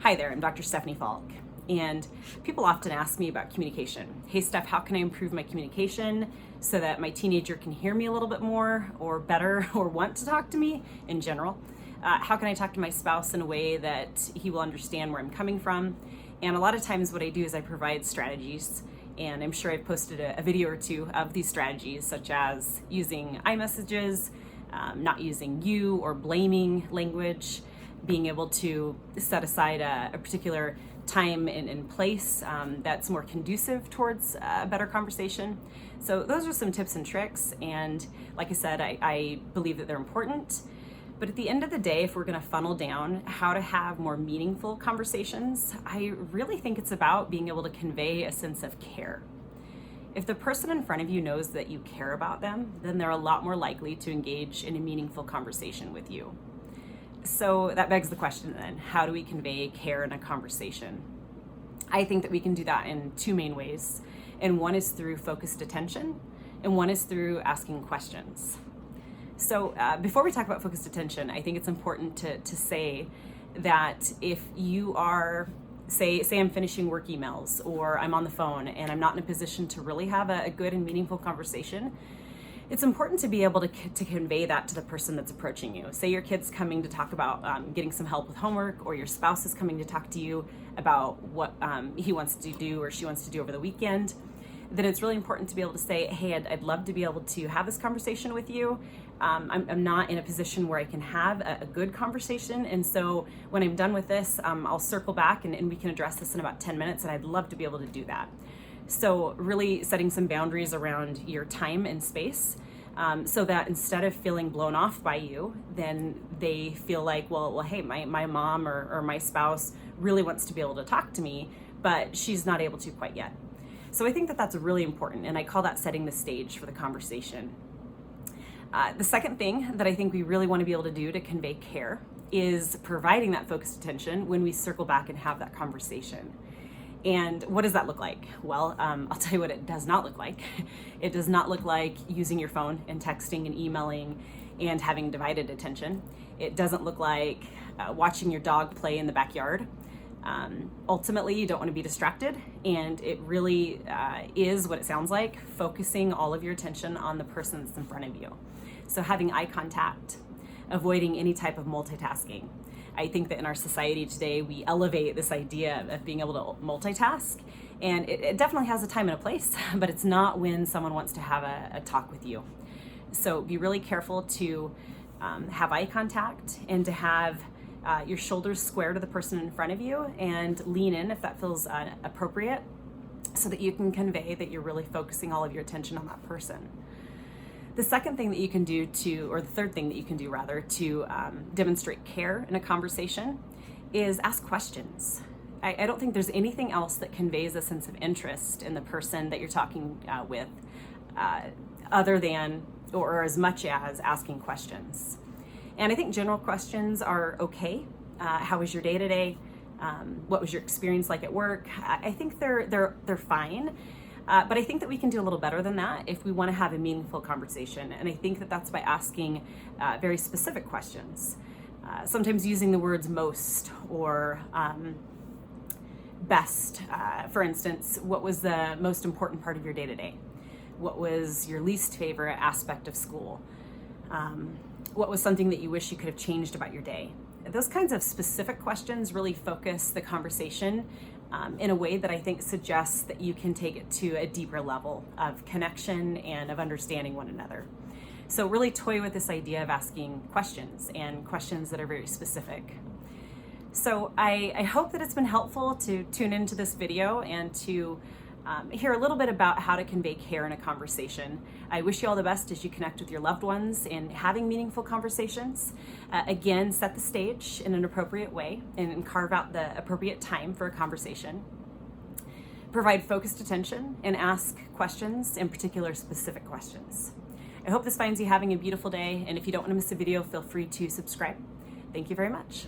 Hi there, I'm Dr. Stephanie Falk, and people often ask me about communication. Hey Steph, how can I improve my communication so that my teenager can hear me a little bit more or better or want to talk to me in general? How can I talk to my spouse in a way that he will understand where I'm coming from? And a lot of times what I do is I provide strategies, and I'm sure I've posted a video or two of these strategies, such as using iMessages, not using you or blaming language, being able to set aside a particular time and place that's more conducive towards a better conversation. So those are some tips and tricks, and like I said, I believe that they're important. But at the end of the day, if we're going to funnel down how to have more meaningful conversations, I really think it's about being able to convey a sense of care. If the person in front of you knows that you care about them, then they're a lot more likely to engage in a meaningful conversation with you. So that begs the question then, how do we convey care in a conversation? I think that we can do that in two main ways. And one is through focused attention, and one is through asking questions. So before we talk about focused attention, I think it's important to say that if you are, say I'm finishing work emails or I'm on the phone and I'm not in a position to really have a good and meaningful conversation, it's important to be able to convey that to the person that's approaching you. Say your kid's coming to talk about getting some help with homework, or your spouse is coming to talk to you about what he wants to do or she wants to do over the weekend. Then it's really important to be able to say, hey, I'd love to be able to have this conversation with you. I'm not in a position where I can have a good conversation. And so when I'm done with this, I'll circle back and we can address this in about 10 minutes. And I'd love to be able to do that. So really setting some boundaries around your time and space, so that instead of feeling blown off by you, then they feel like, well, hey, my mom or my spouse really wants to be able to talk to me, but she's not able to quite yet. So I think that that's really important, and I call that setting the stage for the conversation. The second thing that I think we really want to be able to do to convey care is providing that focused attention when we circle back and have that conversation. And what does that look like? Well, I'll tell you what it does not look like. It does not look like using your phone and texting and emailing and having divided attention. It doesn't look like watching your dog play in the backyard. Ultimately, you don't want to be distracted, and it really is what it sounds like, focusing all of your attention on the person that's in front of you. So having eye contact, avoiding any type of multitasking. I think that in our society today, we elevate this idea of being able to multitask, and it definitely has a time and a place, but it's not when someone wants to have a talk with you. So be really careful to have eye contact and to have your shoulders square to the person in front of you, and lean in if that feels appropriate, so that you can convey that you're really focusing all of your attention on that person. The second thing that you can do or the third thing that you can do rather, to demonstrate care in a conversation is ask questions. I don't think there's anything else that conveys a sense of interest in the person that you're talking with other than or as much as asking questions. And I think general questions are okay. How was your day today? What was your experience like at work? I think they're fine. But I think that we can do a little better than that if we want to have a meaningful conversation. And I think that that's by asking very specific questions. Sometimes using the words most or best. For instance, what was the most important part of your day today? What was your least favorite aspect of school? What was something that you wish you could have changed about your day? Those kinds of specific questions really focus the conversation in a way that I think suggests that you can take it to a deeper level of connection and of understanding one another. So really toy with this idea of asking questions, and questions that are very specific. So I hope that it's been helpful to tune into this video and to hear a little bit about how to convey care in a conversation. I wish you all the best as you connect with your loved ones in having meaningful conversations. Again, set the stage in an appropriate way and carve out the appropriate time for a conversation. Provide focused attention and ask questions, in particular specific questions. I hope this finds you having a beautiful day, and if you don't want to miss a video, feel free to subscribe. Thank you very much.